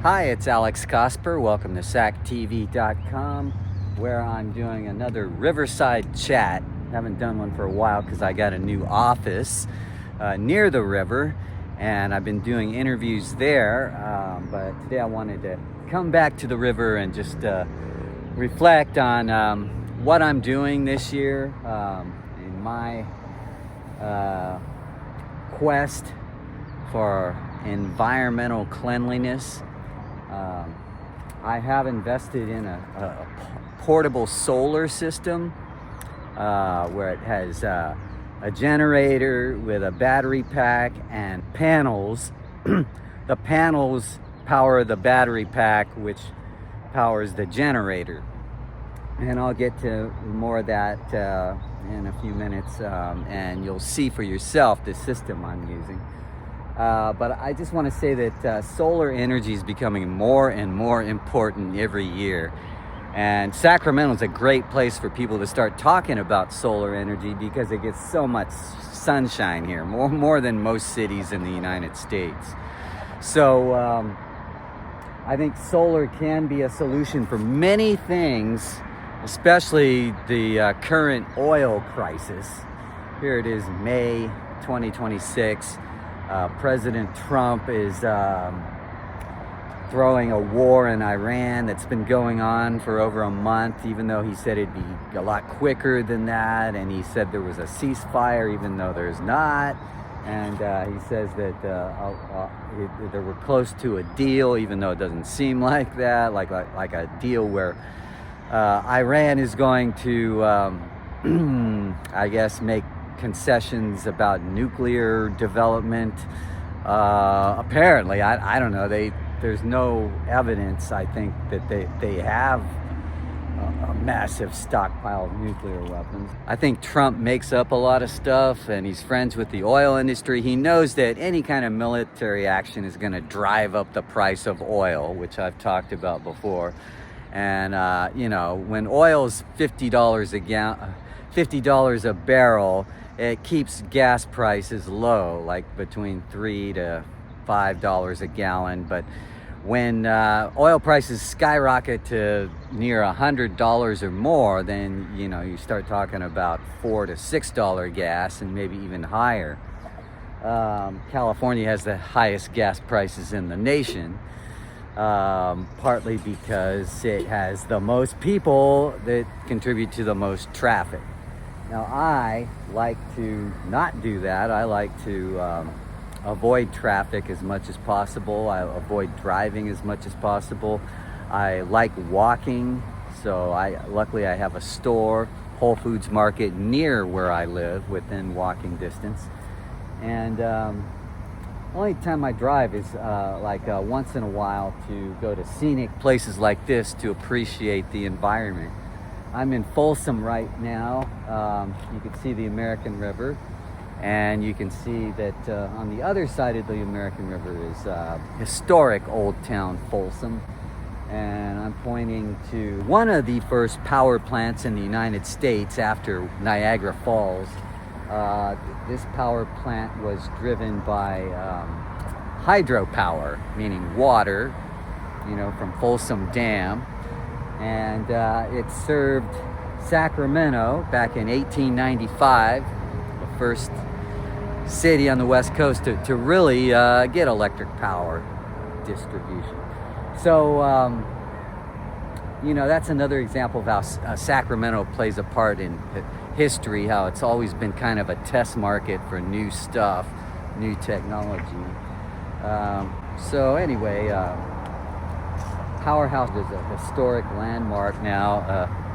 Hi, it's Alex Cosper. Welcome to SacTV.com, where I'm doing another Riverside chat. Haven't done one for a while because I got a new office near the river, and I've been doing interviews there. But today I wanted to come back to the river and just reflect on what I'm doing this year in my quest for environmental cleanliness. I have invested in a portable solar system where it has a generator with a battery pack and panels. The panels power the battery pack, which powers the generator. And I'll get to more of that in a few minutes, and you'll see for yourself the system I'm using. But I just want to say that solar energy is becoming more and more important every year. And Sacramento is a great place for people to start talking about solar energy because it gets so much sunshine here, more than most cities in the United States. So I think solar can be a solution for many things, especially the current oil crisis. Here it is, May 2026. President Trump is throwing a war in Iran that's been going on for over a month, even though he said it'd be a lot quicker than that. And he said there was a ceasefire, even though there's not. And he says that they were close to a deal, even though it doesn't seem like that, like a deal where Iran is going to, I guess, make concessions about nuclear development. Apparently, I don't know. There's no evidence, I think, that they have a massive stockpile of nuclear weapons. I think Trump makes up a lot of stuff, and he's friends with the oil industry. He knows that any kind of military action is going to drive up the price of oil, which I've talked about before. And when oil's $50 a barrel, it keeps gas prices low, like between $3 to $5 a gallon. But when oil prices skyrocket to near $100 or more, then you start talking about $4 to $6 gas, and maybe even higher. California has the highest gas prices in the nation, partly because it has the most people that contribute to the most traffic. Now, I like to not do that. I like to avoid traffic as much as possible. I avoid driving as much as possible. I like walking, so luckily I have a store, Whole Foods Market, near where I live, within walking distance. And the only time I drive is once in a while to go to scenic places like this to appreciate the environment. I'm in Folsom right now. You can see the American River, and you can see that on the other side of the American River is historic Old Town Folsom. And I'm pointing to one of the first power plants in the United States after Niagara Falls. This power plant was driven by hydropower, meaning water, from Folsom Dam. And it served Sacramento back in 1895, the first city on the West Coast to really get electric power distribution. So, that's another example of how Sacramento plays a part in history, how it's always been kind of a test market for new stuff, new technology. So anyway, Powerhouse is a historic landmark now.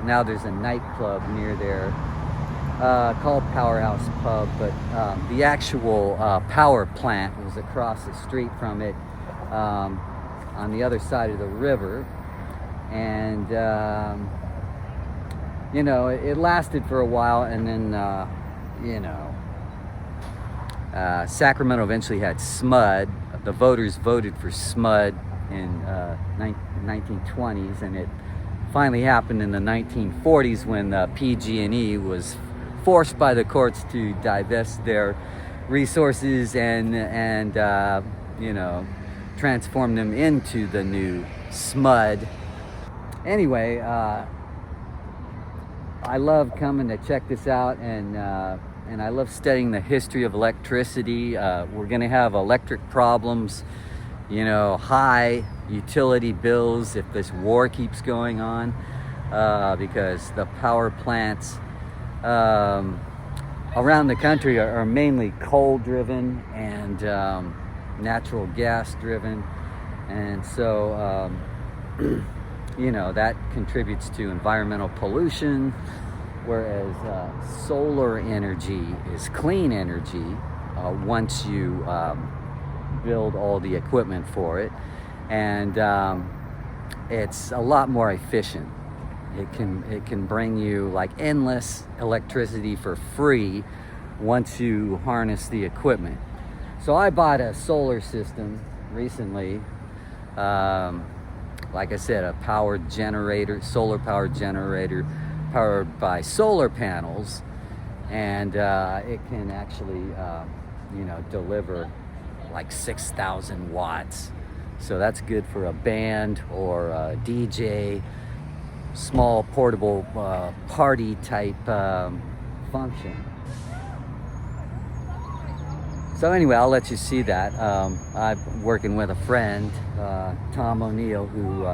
Now there's a nightclub near there called Powerhouse Pub, but the actual power plant was across the street from it on the other side of the river. And, it lasted for a while, and then, Sacramento eventually had SMUD. The voters voted for SMUD in 1920s, and it finally happened in the 1940s when PG&E was forced by the courts to divest their resources and transform them into the new SMUD. Anyway, I love coming to check this out, and I love studying the history of electricity. We're gonna have electric problems, you know, high utility bills if this war keeps going on, because the power plants around the country are mainly coal driven and natural gas driven, and so you know, that contributes to environmental pollution, whereas solar energy is clean energy once you build all the equipment for it, and it's a lot more efficient. It can bring you like endless electricity for free once you harness the equipment. So I bought a solar system recently. Like I said, a powered generator, solar powered generator, powered by solar panels, and it can actually, you know, deliver like 6,000 watts. So that's good for a band or a DJ, small portable party type function. So anyway, I'll let you see that. I'm working with a friend, Tom O'Neill, who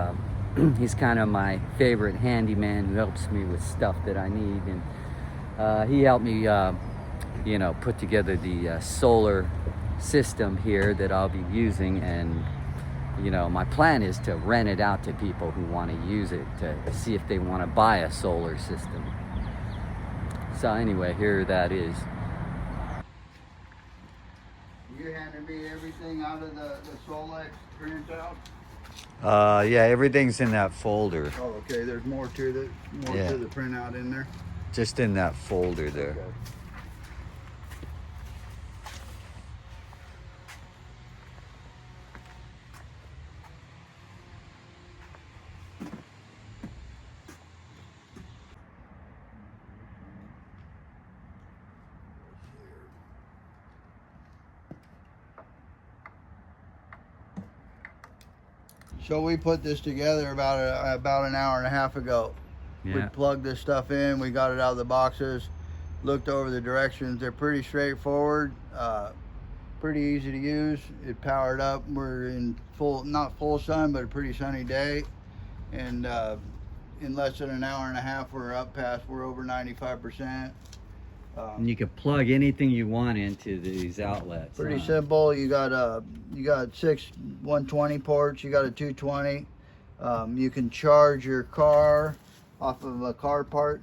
he's kind of my favorite handyman who helps me with stuff that I need. And he helped me, you know, put together the solar system here that I'll be using. And, you know, my plan is to rent it out to people who want to use it, to see if they want to buy a solar system. So anyway, here that is. You handed me everything out of the Solex printout? Yeah, everything's in that folder. Oh, okay. There's more to the to the printout in there. Just in that folder there. Okay. So we put this together about an hour and a half ago. Yeah. We plugged this stuff in. We got it out of the boxes. Looked over the directions. They're pretty straightforward. Pretty easy to use. It powered up. We're in not full sun, but a pretty sunny day. And in less than an hour and a half, we're over 95%. And you can plug anything you want into these outlets. Pretty simple. You got 6 120 ports. You got a 220. You can charge your car off of a car port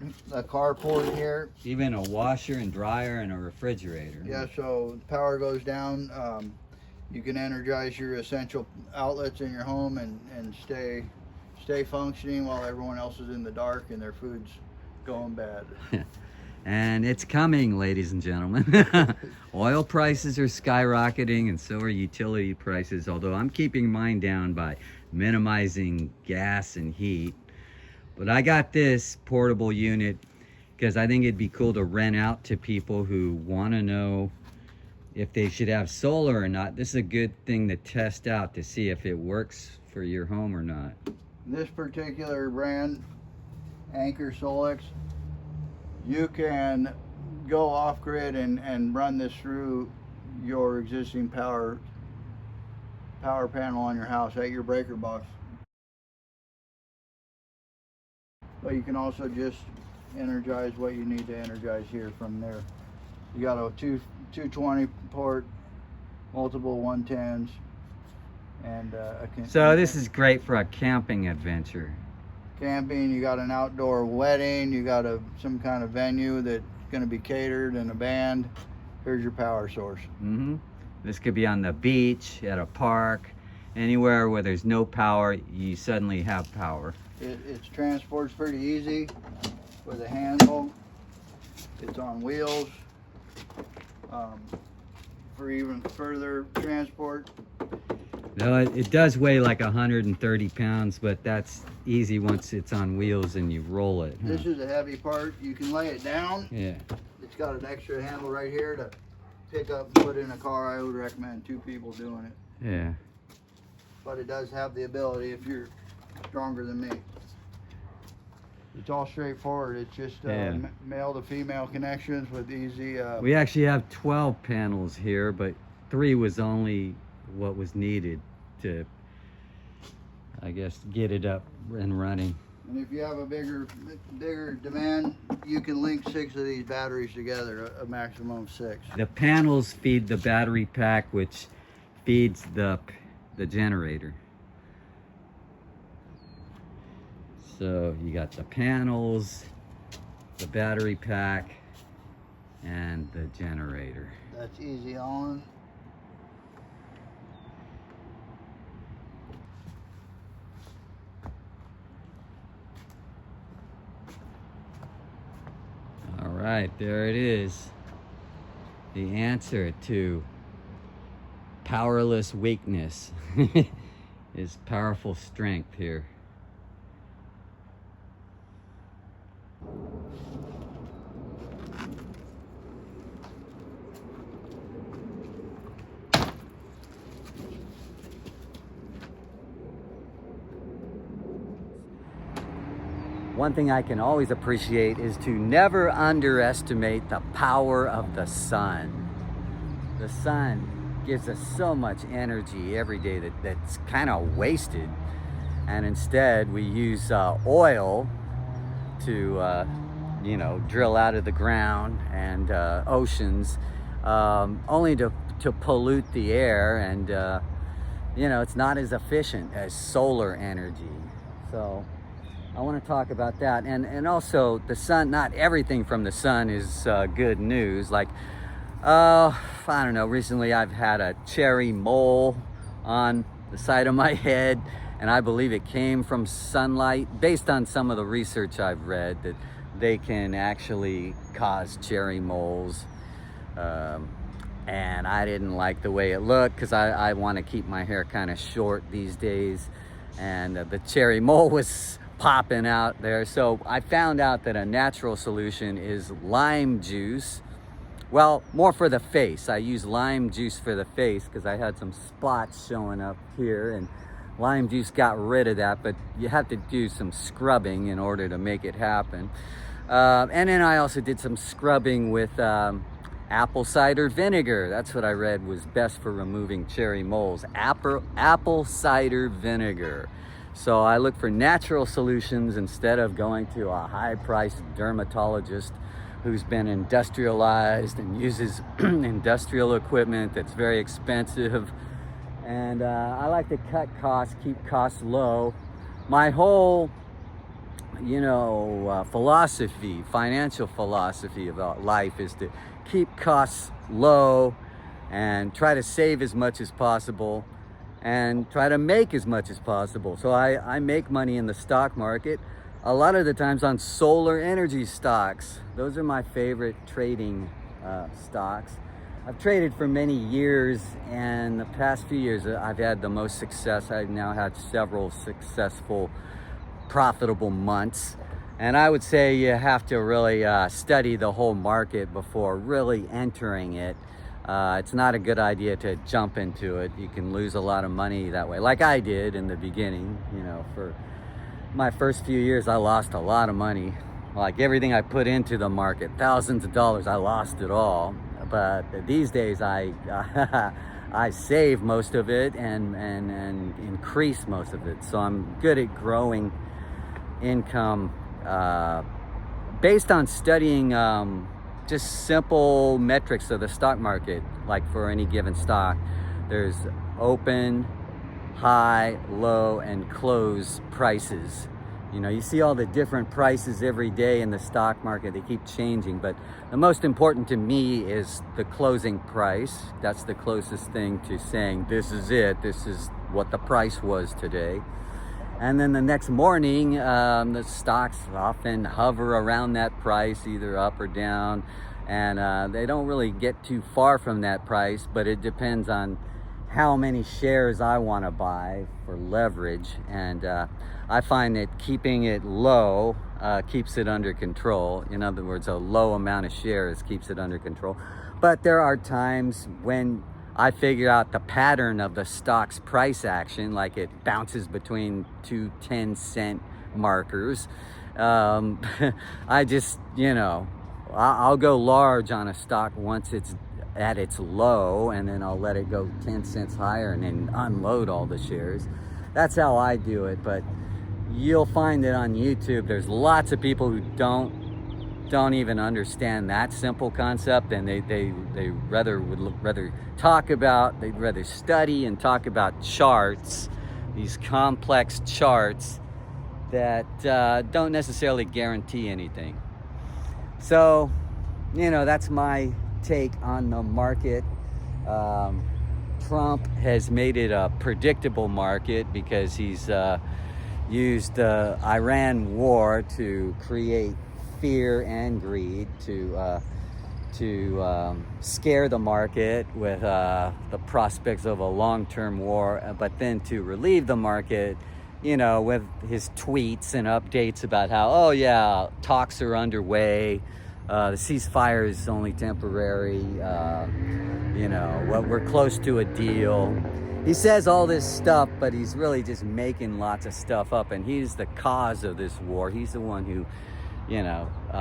here. Even a washer and dryer and a refrigerator. Yeah. So the power goes down. You can energize your essential outlets in your home and stay functioning while everyone else is in the dark and their food's going bad. And it's coming, ladies and gentlemen. Oil prices are skyrocketing, and so are utility prices, although I'm keeping mine down by minimizing gas and heat. But I got this portable unit because I think it'd be cool to rent out to people who want to know if they should have solar or not. This is a good thing to test out to see if it works for your home or not. This particular brand, Anchor Solex, you can go off grid and run this through your existing power panel on your house at your breaker box. But you can also just energize what you need to energize here from there. You got a 220 port, multiple 110s, and so this is great for a camping adventure. Camping, you got an outdoor wedding, you got some kind of venue that's going to be catered and a band. Here's your power source. This could be on the beach, at a park, anywhere where there's no power, you suddenly have power. Its transport's pretty easy with a handle. It's on wheels for even further transport. No, it does weigh like 130 pounds, but that's easy once it's on wheels and you roll it. This is a heavy part. You can lay it down. Yeah. It's got an extra handle right here to pick up and put in a car. I would recommend 2 people doing it. Yeah. but it does have the ability if you're stronger than me. It's all straightforward. It's just male to female connections with easy. We actually have 12 panels here, but 3 was only what was needed to, I guess, get it up and running. And if you have a bigger demand, you can link 6 of these batteries together, a maximum of 6. The panels feed the battery pack, which feeds the generator. So you got the panels, the battery pack, and the generator. That's easy on. All right, there it is. The answer to powerless weakness is powerful strength here. One thing I can always appreciate is to never underestimate the power of the sun. The sun gives us so much energy every day that's kind of wasted. And instead we use oil to, drill out of the ground and oceans, only to pollute the air. And, it's not as efficient as solar energy. So I want to talk about that. And also the sun, not everything from the sun is good news. Like, I don't know, recently I've had a cherry mole on the side of my head, and I believe it came from sunlight. Based on some of the research I've read, that they can actually cause cherry moles. And I didn't like the way it looked, because I want to keep my hair kind of short these days. And the cherry mole was popping out there. So I found out that a natural solution is lime juice. Well, more for the face. I use lime juice for the face because I had some spots showing up here, and lime juice got rid of that, but you have to do some scrubbing in order to make it happen. And then I also did some scrubbing with apple cider vinegar. That's what I read was best for removing cherry moles. Apple cider vinegar. So I look for natural solutions instead of going to a high-priced dermatologist who's been industrialized and uses industrial equipment that's very expensive. And I like to cut costs, keep costs low. My whole, philosophy, financial philosophy about life is to keep costs low and try to save as much as possible and try to make as much as possible. So I make money in the stock market, a lot of the times on solar energy stocks. Those are my favorite trading stocks. I've traded for many years, and the past few years I've had the most success. I've now had several successful, profitable months. And I would say you have to really study the whole market before really entering it. It's not a good idea to jump into it. You can lose a lot of money that way, like I did in the beginning. For my first few years, I lost a lot of money. Like everything I put into the market, thousands of dollars, I lost it all. But these days, I save most of it and increase most of it. So I'm good at growing income based on studying just simple metrics of the stock market. Like for any given stock, there's open, high, low, and close prices. You see all the different prices every day in the stock market. They keep changing, but the most important to me is the closing price. That's the closest thing to saying this is it, this is what the price was today. And then the next morning, the stocks often hover around that price, either up or down, and they don't really get too far from that price, but it depends on how many shares I want to buy for leverage. And I find that keeping it low keeps it under control. In other words, a low amount of shares keeps it under control. But there are times when I figure out the pattern of the stock's price action, like it bounces between two 10-cent markers. I just, I'll go large on a stock once it's at its low, and then I'll let it go 10 cents higher and then unload all the shares. That's how I do it. But you'll find that on YouTube, there's lots of people who don't even understand that simple concept, and they'd rather study and talk about charts, these complex charts that don't necessarily guarantee anything. So, that's my take on the market. Trump has made it a predictable market because he's used the Iran war to create fear and greed, to scare the market with the prospects of a long-term war, but then to relieve the market, with his tweets and updates about how, oh yeah, talks are underway, the ceasefire is only temporary, we're close to a deal. He says all this stuff, but he's really just making lots of stuff up, and he's the cause of this war. He's the one who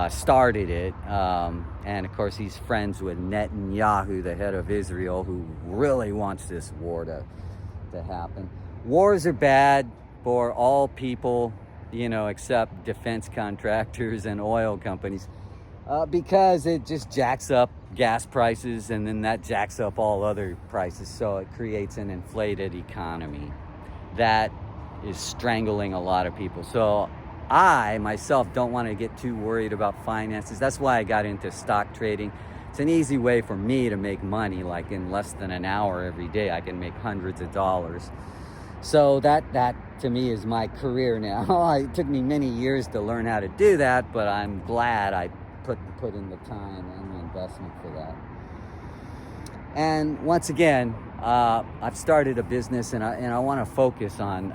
started it. And of course, he's friends with Netanyahu, the head of Israel, who really wants this war to happen. Wars are bad for all people, except defense contractors and oil companies, because it just jacks up gas prices, and then that jacks up all other prices. So it creates an inflated economy that is strangling a lot of people. So I myself don't want to get too worried about finances. That's why I got into stock trading. It's an easy way for me to make money. Like in less than an hour every day, I can make hundreds of dollars. So that to me is my career now. It took me many years to learn how to do that, but I'm glad I put in the time and the investment for that. And once again, I've started a business, and I want to focus on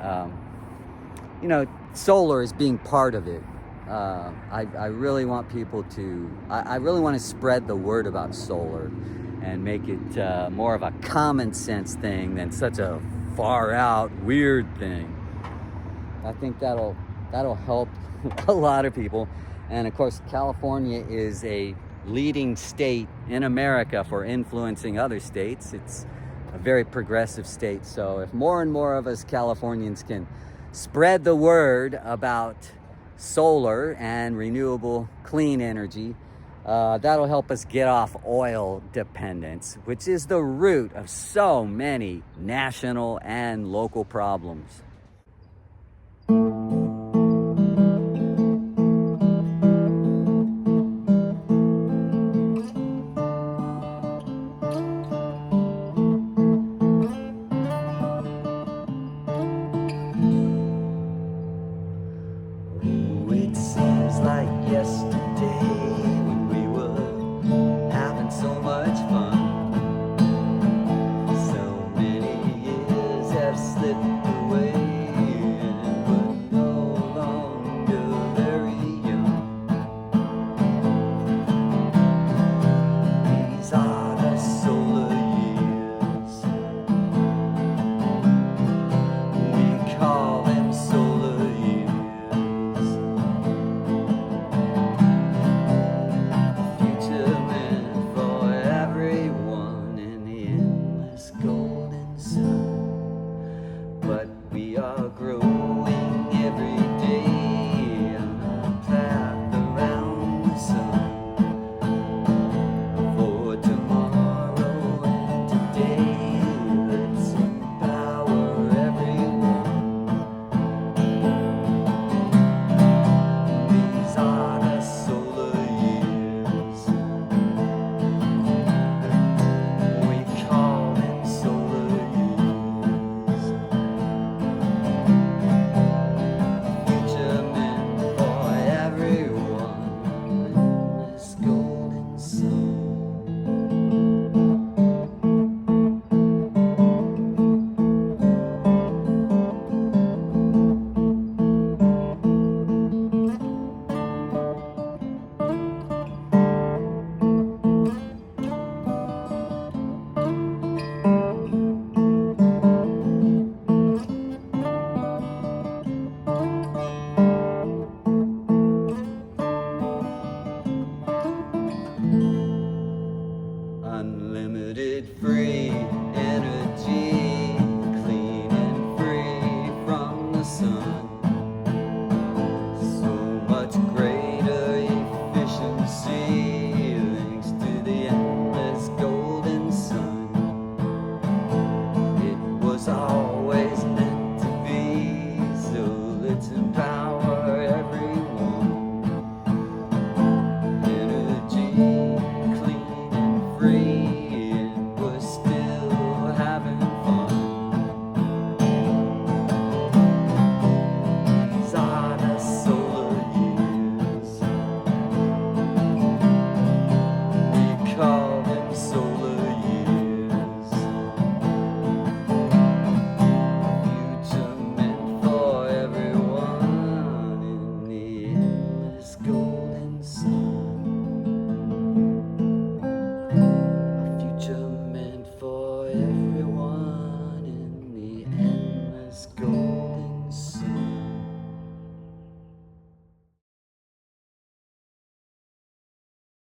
solar as being part of it. I really want people to, I really want to spread the word about solar and make it more of a common sense thing than such a far out weird thing. I think that'll help a lot of people. And of course, California is a leading state in America for influencing other states. It's a very progressive state. So if more and more of us Californians can spread the word about solar and renewable clean energy, that'll help us get off oil dependence, which is the root of so many national and local problems. It seems like yesterday when we were having so much fun. So many years have slipped